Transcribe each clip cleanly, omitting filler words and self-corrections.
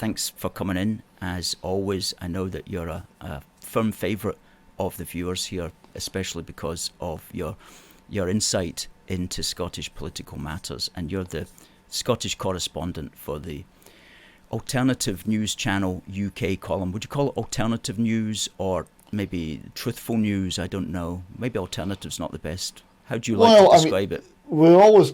thanks for coming in. As always, I know that you're a firm favourite of the viewers here, especially because of your insight into Scottish political matters, and you're the Scottish correspondent for the Alternative News Channel UK column. Would you call it alternative news or maybe truthful news? I don't know. Maybe alternative's not the best. How do you like to describe it? We're always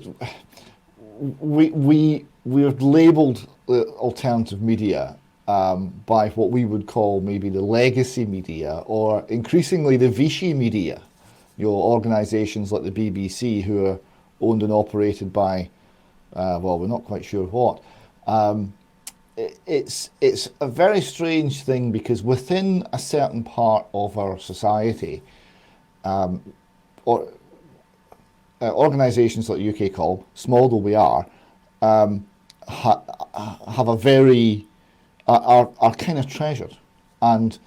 we're labelled alternative media by what we would call maybe the legacy media, or increasingly the Vichy media. Organisations like the BBC, who are owned and operated by, we're not quite sure what. It's a very strange thing, because within a certain part of our society, organisations like UK Column, small though we are, have a very are kind of treasured, and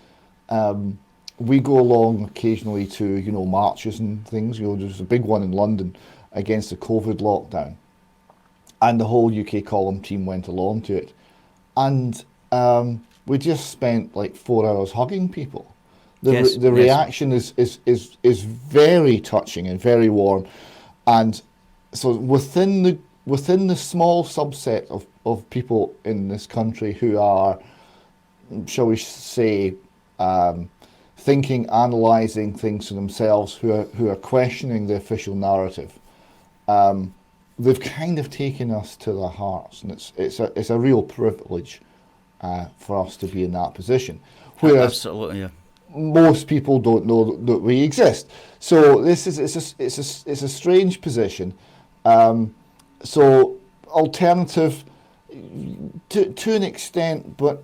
we go along occasionally to marches and things. There's a big one in London against the COVID lockdown, and the whole UK Column team went along to it, and we just spent like 4 hours hugging people. The reaction is very touching and very warm, and so within the small subset of people in this country who are, shall we say, thinking, analysing things for themselves, who are questioning the official narrative, they've kind of taken us to their hearts, and it's a real privilege for us to be in that position. Whereas absolutely, yeah. Most people don't know that we exist. So it's a strange position. So alternative to an extent, but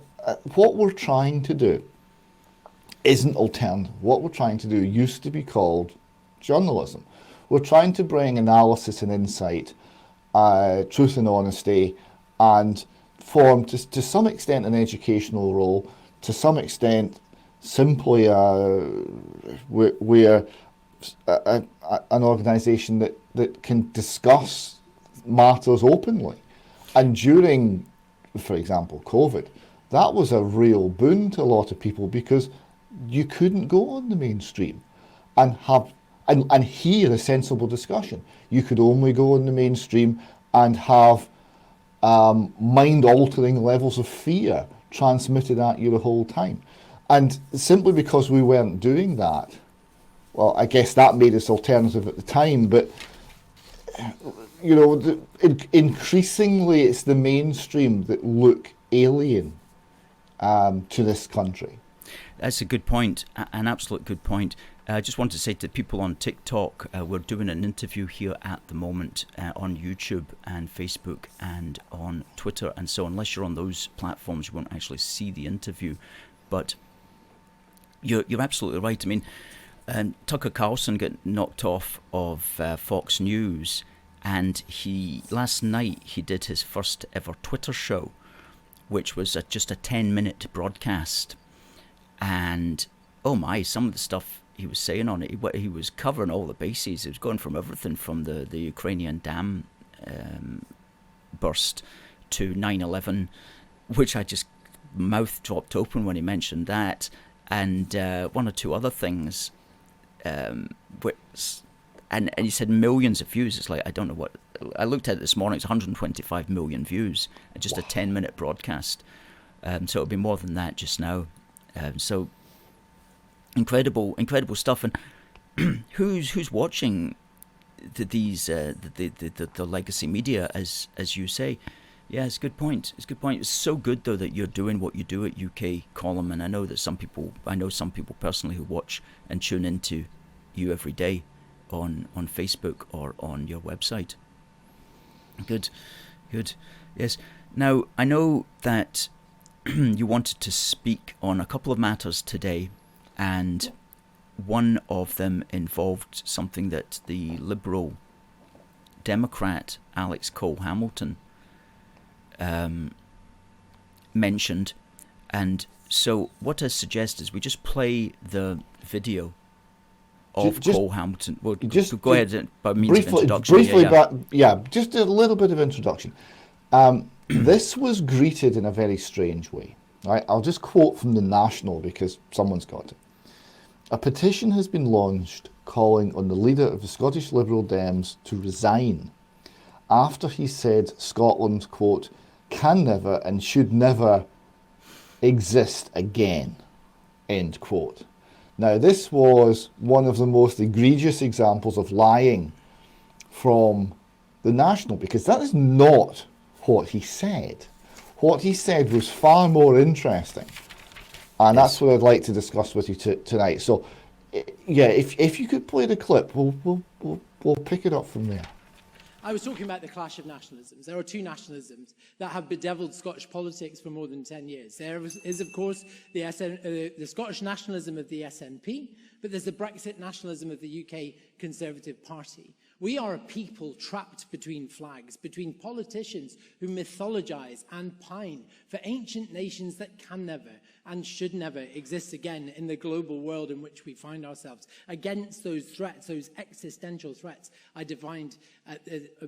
what we're trying to do isn't alternative. What we're trying to do used to be called journalism. We're trying to bring analysis and insight, truth and honesty, and form to some extent an educational role, to some extent simply we're an organisation that can discuss matters openly. And during, for example, COVID, that was a real boon to a lot of people, because you couldn't go on the mainstream and have and hear a sensible discussion. You could only go on the mainstream and have mind-altering levels of fear transmitted at you the whole time. And simply because we weren't doing that, well, I guess that made us alternative at the time, but increasingly it's the mainstream that look alien to this country. That's a good point, an absolute good point. I just want to say to people on TikTok, we're doing an interview here at the moment on YouTube and Facebook and on Twitter, and so unless you're on those platforms, you won't actually see the interview. But you're absolutely right. I mean, Tucker Carlson got knocked off of Fox News, and last night he did his first ever Twitter show, which was just a 10-minute broadcast. And oh my, some of the stuff he was saying on it, he was covering all the bases. It was going from everything from the Ukrainian dam burst to 9/11, which I just mouth dropped open when he mentioned that, and one or two other things. And he said millions of views. It's like, I don't know what, I looked at it this morning, it's 125 million views, and just a 10-minute broadcast. So it'll be more than that just now. So incredible stuff. And who's watching the legacy media, as you say? Yeah, it's a good point. It's so good though that you're doing what you do at UK Column, and I know some people personally who watch and tune into you every day on Facebook or on your website. Good. Yes. Now I know that you wanted to speak on a couple of matters today, and one of them involved something that the Liberal Democrat Alex Cole-Hamilton mentioned. And so what I suggest is we just play the video of Cole-Hamilton. Well, just go ahead by means of introduction. Briefly, just a little bit of introduction. This was greeted in a very strange way. Right? I'll just quote from the National because someone's got it. A petition has been launched calling on the leader of the Scottish Liberal Dems to resign after he said Scotland, quote, can never and should never exist again, end quote. Now, this was one of the most egregious examples of lying from the National, because that is not what he said. What he said was far more interesting, and that's what I'd like to discuss with you tonight. So, yeah, if you could play the clip, we'll pick it up from there. I was talking about the clash of nationalisms. There are two nationalisms that have bedeviled Scottish politics for more than 10 years. There is, of course, the Scottish nationalism of the SNP, but there's the Brexit nationalism of the UK Conservative Party. We are a people trapped between flags, between politicians who mythologise and pine for ancient nations that can never and should never exist again in the global world in which we find ourselves, against those threats, those existential threats I defined at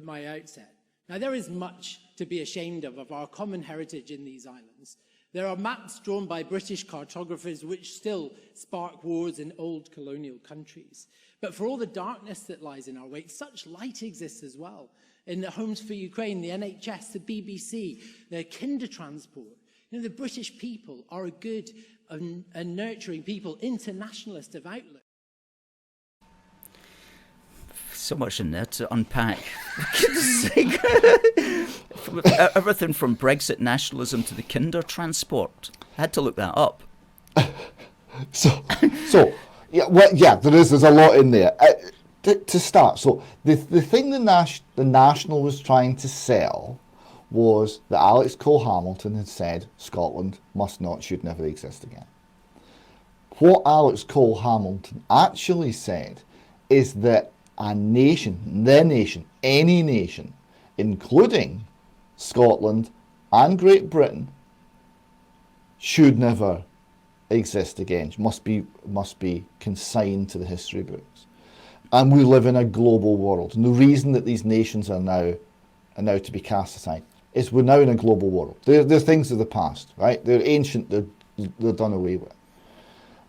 my outset. Now, there is much to be ashamed of our common heritage in these islands. There are maps drawn by British cartographers which still spark wars in old colonial countries. But for all the darkness that lies in our wake, such light exists as well. In the Homes for Ukraine, the NHS, the BBC, the kinder transport. You know, the British people are a good and nurturing people, internationalist of outlook. So much in there to unpack. For goodness sake. Everything from Brexit nationalism to the kinder transport. I had to look that up. So yeah, well, yeah, there's a lot in there. To start, so the thing the National was trying to sell was that Alex Cole-Hamilton had said Scotland must not, should never exist again. What Alex Cole-Hamilton actually said is that a nation, the nation, any nation, including Scotland and Great Britain, should never exist again, must be consigned to the history books. And we live in a global world. And the reason that these nations are now to be cast aside is we're now in a global world. They're things of the past, right? They're ancient, they're done away with.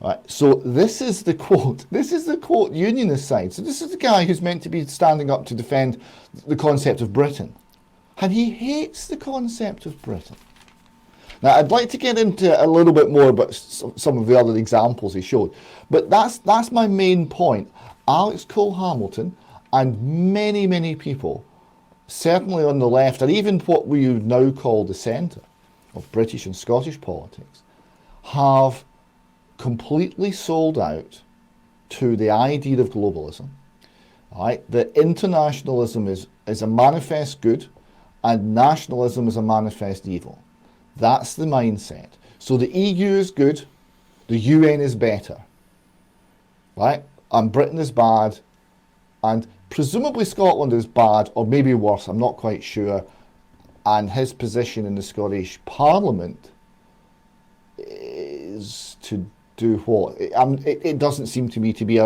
Right. So this is the quote. This is the quote unionist side. So this is the guy who's meant to be standing up to defend the concept of Britain. And he hates the concept of Britain. Now, I'd like to get into a little bit more about some of the other examples he showed, but that's my main point. Alex Cole-Hamilton and many, many people, certainly on the left, and even what we would now call the centre of British and Scottish politics, have completely sold out to the idea of globalism, right? That internationalism is a manifest good and nationalism is a manifest evil. That's the mindset. So the EU is good, the UN is better, right? And Britain is bad, and presumably Scotland is bad, or maybe worse, I'm not quite sure. And his position in the Scottish Parliament is to do what? It doesn't seem to me to be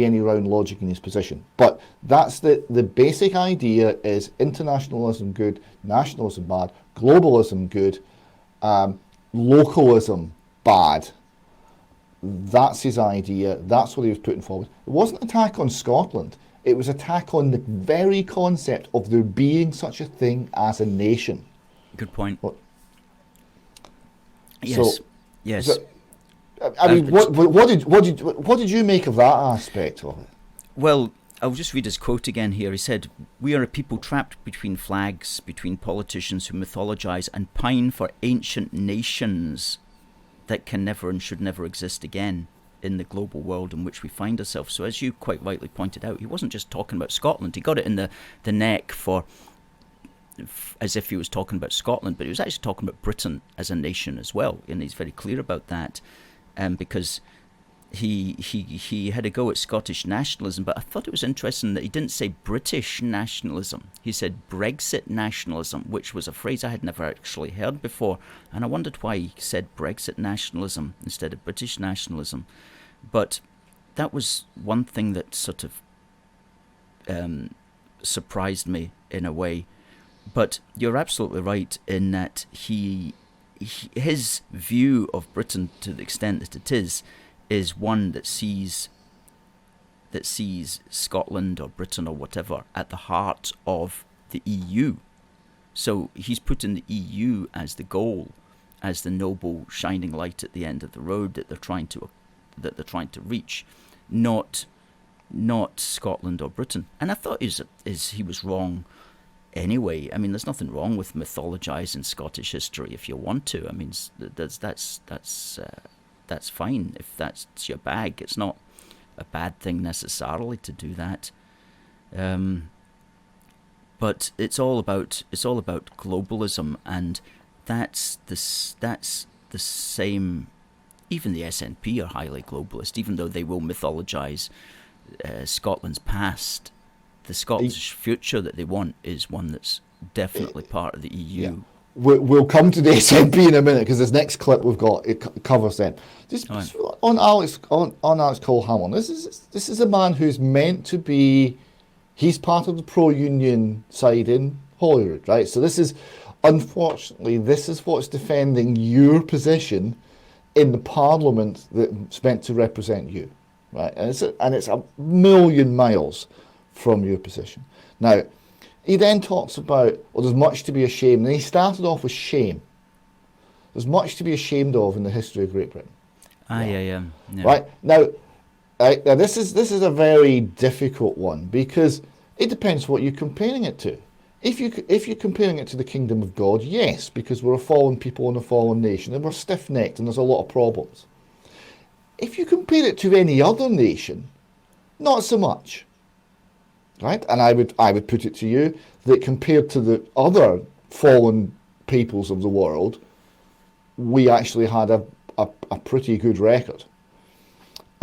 any round logic in his position. But that's the basic idea is internationalism good, nationalism bad, globalism good, localism bad. That's his idea. That's what he was putting forward. It wasn't an attack on Scotland. It was an attack on the very concept of there being such a thing as a nation. Good point. What? Yes. So, yes. So, I mean, what did you make of that aspect of it? Well, I'll just read his quote again here. He said, "We are a people trapped between flags, between politicians who mythologise and pine for ancient nations that can never and should never exist again in the global world in which we find ourselves." So as you quite rightly pointed out, he wasn't just talking about Scotland. He got it in the neck as if he was talking about Scotland, but he was actually talking about Britain as a nation as well, and he's very clear about that. Because he had a go at Scottish nationalism, but I thought it was interesting that he didn't say British nationalism. He said Brexit nationalism, which was a phrase I had never actually heard before, and I wondered why he said Brexit nationalism instead of British nationalism. But that was one thing that sort of surprised me in a way. But you're absolutely right in that his view of Britain, to the extent that it is one that sees Scotland or Britain or whatever at the heart of the EU. So he's putting the EU as the goal, as the noble shining light at the end of the road that they're trying to reach, not Scotland or Britain. And I thought he was wrong anyway. I mean, there's nothing wrong with mythologizing Scottish history if you want to. I mean, that's fine if that's your bag. It's not a bad thing necessarily to do that. But it's all about globalism, and that's the same. Even the SNP are highly globalist, even though they will mythologize Scotland's past. The Scottish future that they want is one that's definitely part of the EU. Yeah. We'll come to the SNP in a minute, because this next clip we've got, it covers them. Just on Alex Cole-Hamilton, this is a man who's meant to be, he's part of the pro-union side in Holyrood, right? So this is, unfortunately, this is what's defending your position in the parliament that's meant to represent you, right? And it's a million miles from your position. Now, he then talks about, well, there's much to be ashamed, and he started off with shame. There's much to be ashamed of in the history of Great Britain. Yeah. Right, now this is a very difficult one, because it depends what you're comparing it to. If you're comparing it to the kingdom of God, yes, because we're a fallen people and a fallen nation, and we're stiff-necked, and there's a lot of problems. If you compare it to any other nation, not so much. Right, and I would put it to you that compared to the other fallen peoples of the world, we actually had a pretty good record.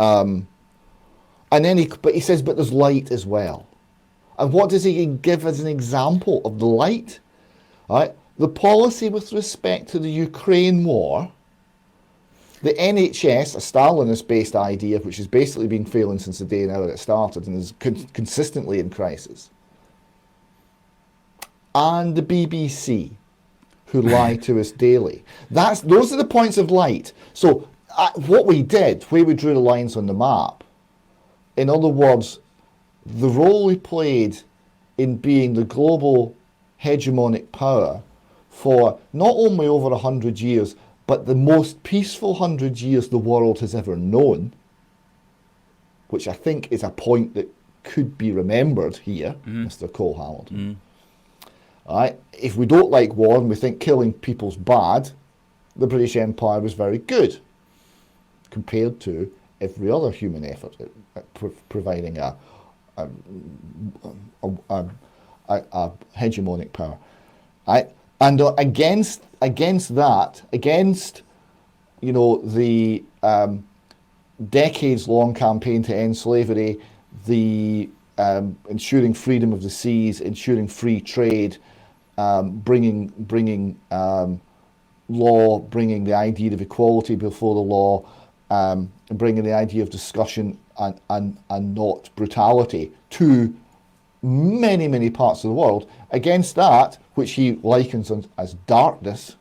And then he says, but there's light as well. And what does he give as an example of the light? Right, the policy with respect to the Ukraine war. The NHS, a Stalinist-based idea, which has basically been failing since the day now that it started and is consistently in crisis. And the BBC, who lie to us daily. Those are the points of light. So what we did, where we drew the lines on the map, in other words, the role we played in being the global hegemonic power for not only over 100 years, but the most peaceful 100 years the world has ever known, which I think is a point that could be remembered here, Mr. Cole-Hamilton. Right? If we don't like war and we think killing people's bad, the British Empire was very good compared to every other human effort at providing a hegemonic power. Right? And against that, the decades-long campaign to end slavery, the ensuring freedom of the seas, ensuring free trade, bringing law, bringing the idea of equality before the law, and bringing the idea of discussion and not brutality to many, many parts of the world. Against that, which he likens as darkness,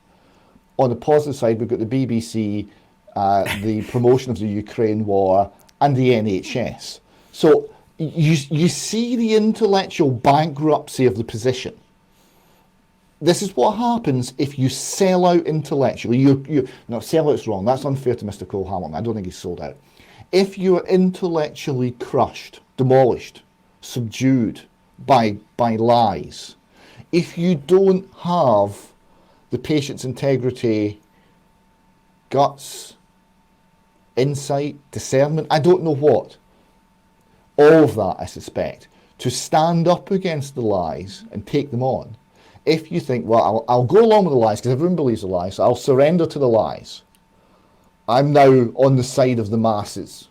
on the positive side, we've got the BBC, the promotion of the Ukraine war, and the NHS. So you see the intellectual bankruptcy of the position. This is what happens if you sell out intellectually. No, sell out's wrong. That's unfair to Mr. Cole-Hamilton. I don't think he's sold out. If you are intellectually crushed, demolished, subdued by lies, if you don't have the patient's integrity, guts, insight, discernment, I don't know what, all of that, I suspect, to stand up against the lies and take them on. If you think, well, I'll go along with the lies because everyone believes the lies, so I'll surrender to the lies. I'm now on the side of the masses.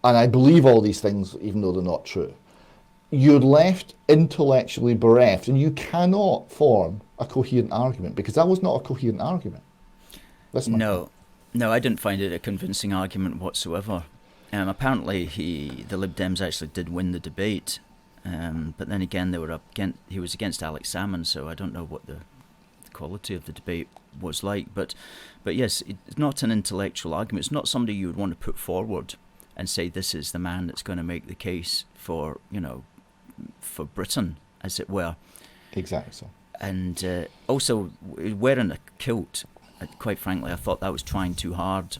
And I believe all these things, even though they're not true. You're left intellectually bereft, and you cannot form a coherent argument, because that was not a coherent argument. No, I didn't find it a convincing argument whatsoever. Apparently, the Lib Dems actually did win the debate. but then again, he was against Alex Salmond, so I don't know what the quality of the debate was like. But yes, it's not an intellectual argument. It's not somebody you would want to put forward and say this is the man that's going to make the case for Britain, as it were. Exactly so. And also wearing a kilt, quite frankly, I thought that was trying too hard,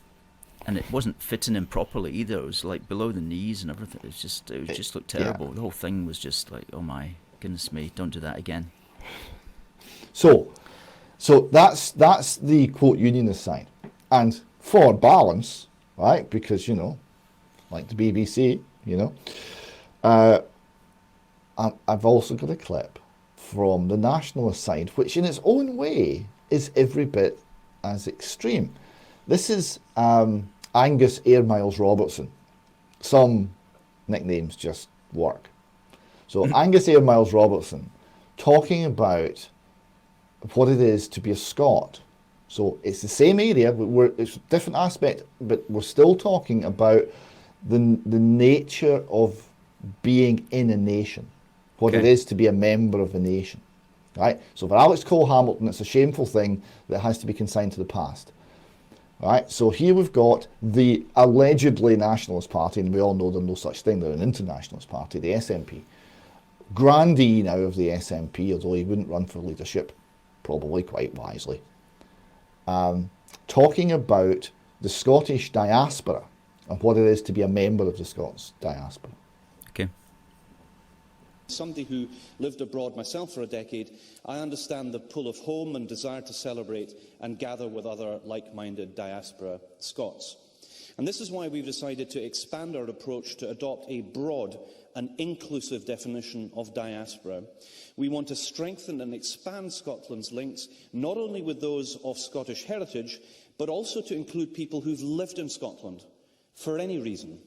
and it wasn't fitting him properly either. It was like below the knees and everything. It just looked terrible. Yeah. The whole thing was just like, oh my goodness me, don't do that again. So that's the quote unionist side, and for balance, right? Because like the BBC, I've also got a clip from the nationalist side, which in its own way is every bit as extreme. This is Angus Air Miles Robertson. Some nicknames just work. So Angus Air Miles Robertson talking about what it is to be a Scot. So it's the same area, it's a different aspect, but we're still talking about the nature of being in a nation, what it is to be a member of a nation, right? So for Alex Cole-Hamilton, it's a shameful thing that has to be consigned to the past, right? So here we've got the allegedly nationalist party, and we all know there's no such thing, they're an internationalist party, the SNP. Grandee now of the SNP, although he wouldn't run for leadership, probably quite wisely, talking about the Scottish diaspora and what it is to be a member of the Scots diaspora. Okay. Somebody who lived abroad myself for a decade, I understand the pull of home and desire to celebrate and gather with other like-minded diaspora Scots. And this is why we've decided to expand our approach to adopt a broad and inclusive definition of diaspora. We want to strengthen and expand Scotland's links, not only with those of Scottish heritage, but also to include people who've lived in Scotland for any reason.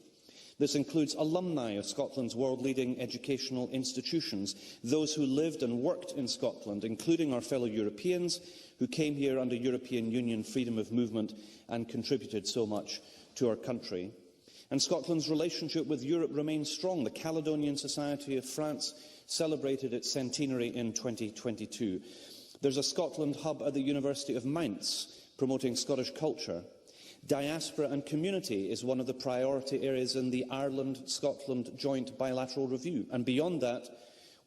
This includes alumni of Scotland's world-leading educational institutions, those who lived and worked in Scotland, including our fellow Europeans who came here under European Union freedom of movement and contributed so much to our country. And Scotland's relationship with Europe remains strong. The Caledonian Society of France celebrated its centenary in 2022. There's a Scotland hub at the University of Mainz promoting Scottish culture. Diaspora and community is one of the priority areas in the Ireland-Scotland joint bilateral review. And beyond that,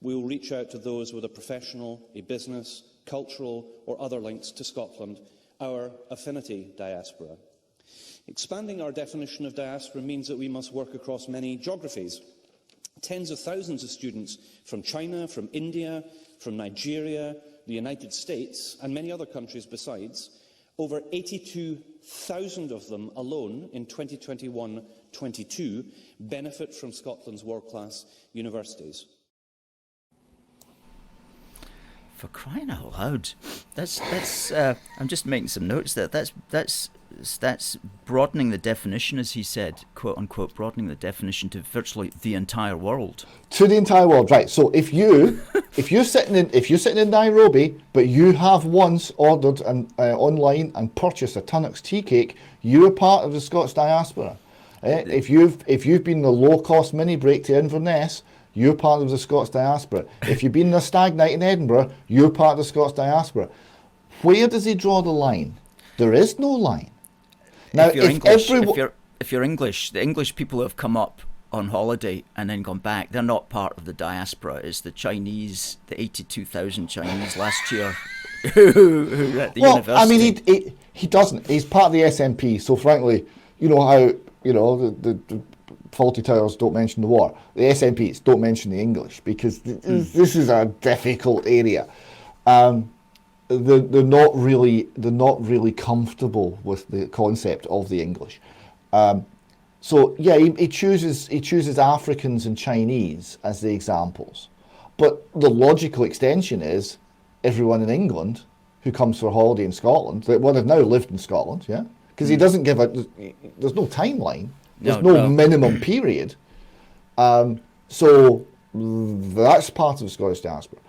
we will reach out to those with a professional, a business, cultural or other links to Scotland, our affinity diaspora. Expanding our definition of diaspora means that we must work across many geographies. Tens of thousands of students from China, from India, from Nigeria, the United States, and many other countries besides, over 82,000 of them alone in 2021-22 benefit from Scotland's world-class universities. For crying out loud! That's. I'm just making some notes there. That's broadening the definition, as he said, quote unquote, broadening the definition to virtually the entire world. To the entire world, right? So if you're sitting in Nairobi, but you have once ordered online and purchased a Tunnocks tea cake, you're part of the Scots diaspora. If you've been the low-cost mini break to Inverness, you're part of the Scots diaspora. If you've been in a stag night in Edinburgh, you're part of the Scots diaspora. Where does he draw the line? There is no line. Now, if you're English, the English people who have come up on holiday and then gone back, they're not part of the diaspora. It's the Chinese, the 82,000 Chinese last year who were at the university. Well, I mean, he doesn't. He's part of the SNP. So frankly, you know how the Fawlty Towers don't mention the war. The SNPs don't mention the English because this is a difficult area. They're not really comfortable with the concept of the English. So yeah, he chooses Africans and Chinese as the examples, but the logical extension is everyone in England who comes for a holiday in Scotland. They've now lived in Scotland, yeah, because he doesn't give there's no timeline. There's no minimum period. So that's part of the Scottish diaspora.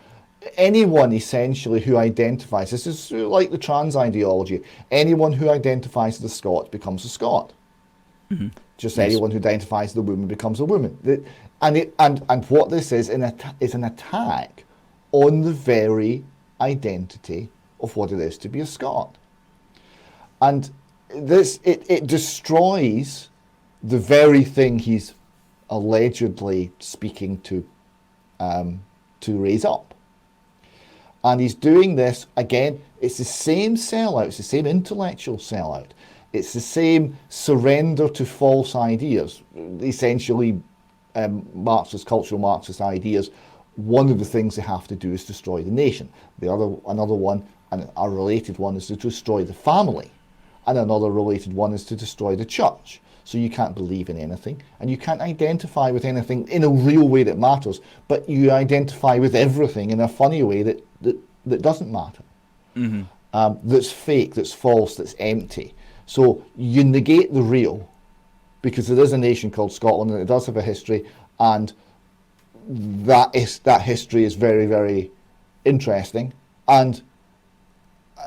Anyone essentially who identifies, this is like the trans ideology, anyone who identifies as a Scot becomes a Scot. Mm-hmm. Just Yes. anyone who identifies as a woman becomes a woman. And what this is an attack on the very identity of what it is to be a Scot. And this it destroys the very thing he's allegedly speaking to raise up. And he's doing this again. It's the same sellout. It's the same intellectual sellout. It's the same surrender to false ideas. Essentially, cultural Marxist ideas. One of the things they have to do is destroy the nation. Another one, and a related one, is to destroy the family, and another related one is to destroy the church. So you can't believe in anything, and you can't identify with anything in a real way that matters, but you identify with everything in a funny way that doesn't matter. That's fake, that's false, that's empty. So you negate the real, because there is a nation called Scotland, and it does have a history, and that history is very, very interesting, and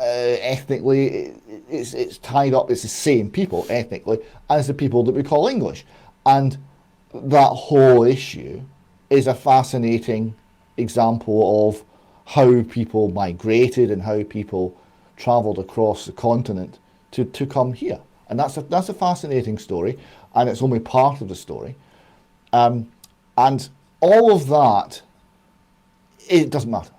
ethnically it's tied up. It's the same people ethnically as the people that we call English, and that whole issue is a fascinating example of how people migrated and how people travelled across the continent to come here. And that's a fascinating story, and it's only part of the story. And all of that, it doesn't matter.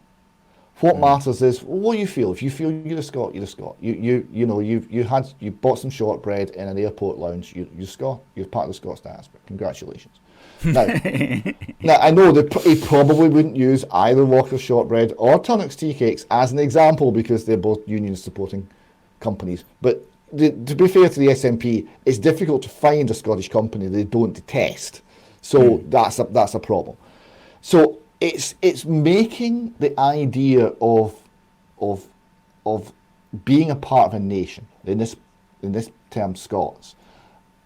What matters is what you feel. If you feel you're a Scot, you're a Scot. You bought some shortbread in an airport lounge. You're Scot. You're part of the Scots diaspora. Congratulations. Now, I know he probably wouldn't use either Walker's shortbread or Tunnock's tea cakes as an example because they're both union supporting companies. But to be fair to the SNP, it's difficult to find a Scottish company they don't detest. So that's a problem. So it's making the idea of being a part of a nation, in this term Scots,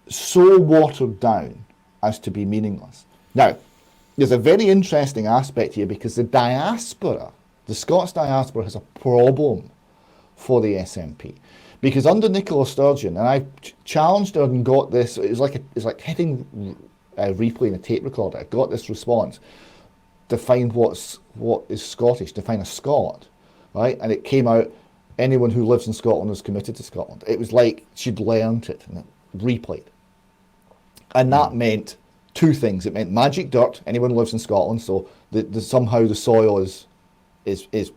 so watered down as to be meaningless. Now, there's a very interesting aspect here because the diaspora, the Scots diaspora, has a problem for the SNP. Because under Nicola Sturgeon, and I challenged her and got this, it's like hitting replay in a tape recorder. I got this response: define what is Scottish, define a Scot, right? And it came out, anyone who lives in Scotland is committed to Scotland. It was like she'd learnt it and it replayed. And that meant two things. It meant magic dirt, anyone who lives in Scotland, so somehow the soil is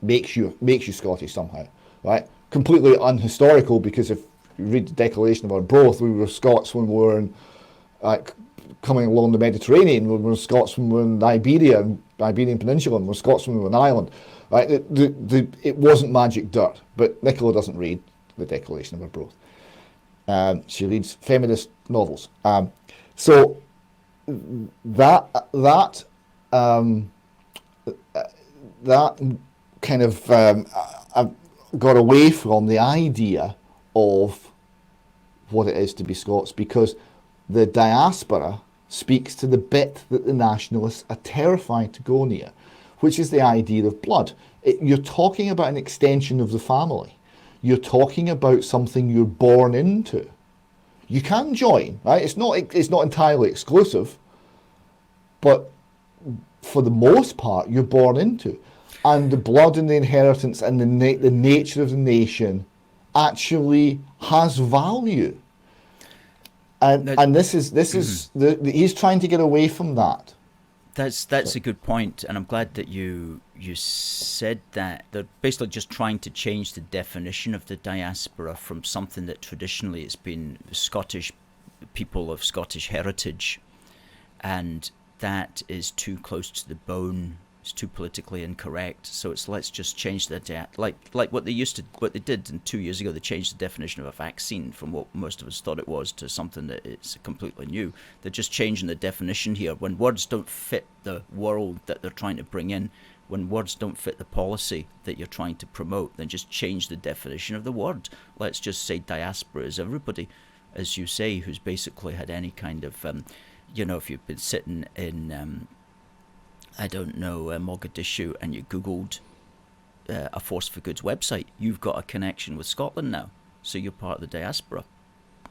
makes you Scottish somehow, right? Completely unhistorical, because if you read the Declaration of Arbroath, we were Scots when we were in, coming along the Mediterranean, we were Scots when we were in Iberia and Iberian Peninsula, and we were Scots when we were in Ireland, right? It wasn't magic dirt, but Nicola doesn't read the Declaration of Arbroath. She reads feminist novels. So that kind of got away from the idea of what it is to be Scots, because the diaspora speaks to the bit that the nationalists are terrified to go near, which is the idea of blood. You're talking about an extension of the family. You're talking about something you're born into. You can join, right? It's not entirely exclusive, but for the most part, you're born into. And the blood and the inheritance and the nature of the nation actually has value. And this is he's trying to get away from that. That's a good point, and I'm glad that you said that. They're basically just trying to change the definition of the diaspora from something that traditionally it's been Scottish people of Scottish heritage, and that is too close to the bone. It's too politically incorrect. So let's just change the like what they did 2 years ago. They changed the definition of a vaccine from what most of us thought it was to something that is completely new. They're just changing the definition here. When words don't fit the world that they're trying to bring in, when words don't fit the policy that you're trying to promote, then just change the definition of the word. Let's just say diaspora is everybody, as you say, who's basically had any kind of, if you've been sitting in Mogadishu, and you Googled a Force for Good's website, you've got a connection with Scotland now. So you're part of the diaspora.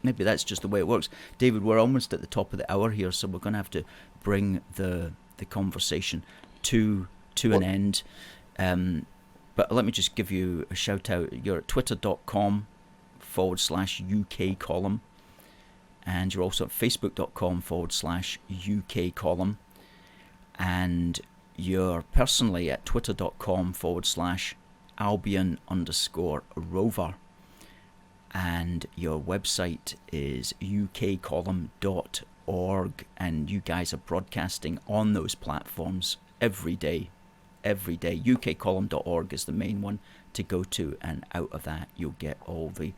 maybe that's just the way it works. David, we're almost at the top of the hour here, so we're going to have to bring the conversation to an end. But let me just give you a shout out. You're at twitter.com/UK column, and you're also at facebook.com/UK column, and you're personally at twitter.com/Albion_rover, and your website is ukcolumn.org, and you guys are broadcasting on those platforms every day. ukcolumn.org is the main one to go to, and out of that you'll get all the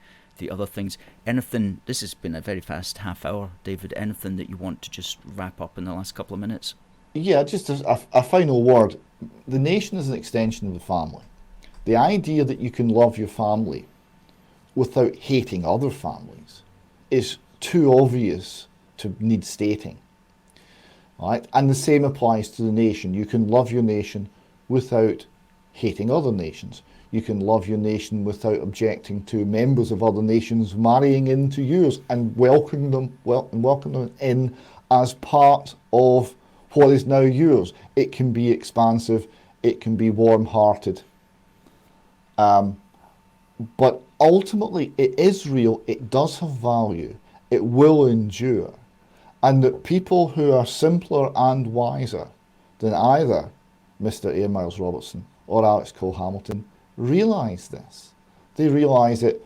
other things. Anything, this has been a very fast half hour, David, anything that you want to just wrap up in the last couple of minutes? Yeah, just a final word. The nation is an extension of the family. The idea that you can love your family without hating other families is too obvious to need stating. Right? And the same applies to the nation. You can love your nation without hating other nations. You can love your nation without objecting to members of other nations marrying into yours and welcoming them in as part of what is now yours. It can be expansive, it can be warm-hearted, but ultimately it is real, it does have value, it will endure, and that people who are simpler and wiser than either Mr. Air Miles Robertson or Alex Cole-Hamilton realise this. They realise it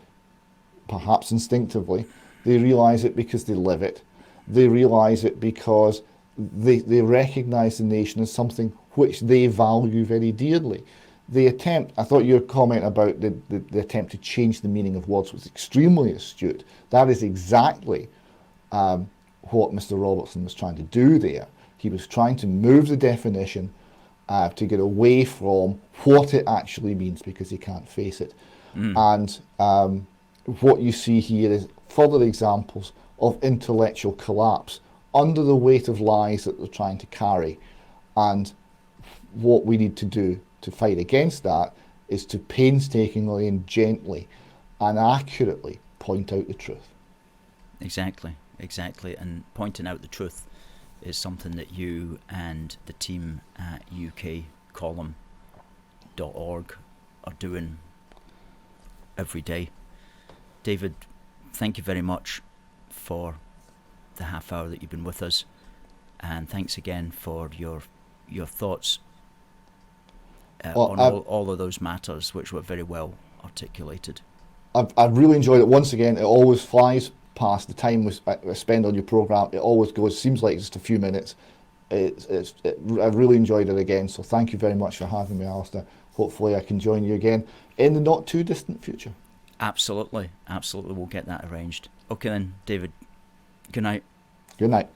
perhaps instinctively, they realise it because they live it, they realise it because they recognise the nation as something which they value very dearly. The attempt, I thought your comment about the attempt to change the meaning of words was extremely astute. That is exactly what Mr. Robertson was trying to do there. He was trying to move the definition to get away from what it actually means, because he can't face it. And what you see here is further examples of intellectual collapse under the weight of lies that they're trying to carry. And what we need to do to fight against that is to painstakingly and gently and accurately point out the truth. Exactly. And pointing out the truth is something that you and the team at ukcolumn.org are doing every day. David, thank you very much for the half hour that you've been with us, and thanks again for your thoughts on all of those matters, which were very well articulated. I've really enjoyed it. Once again, it always flies past the time we spend on your programme. It always seems like just a few minutes. I've really enjoyed it again, so thank you very much for having me, Alistair. Hopefully I can join you again in the not too distant future. Absolutely, we'll get that arranged. Okay then, David, good night. Good night.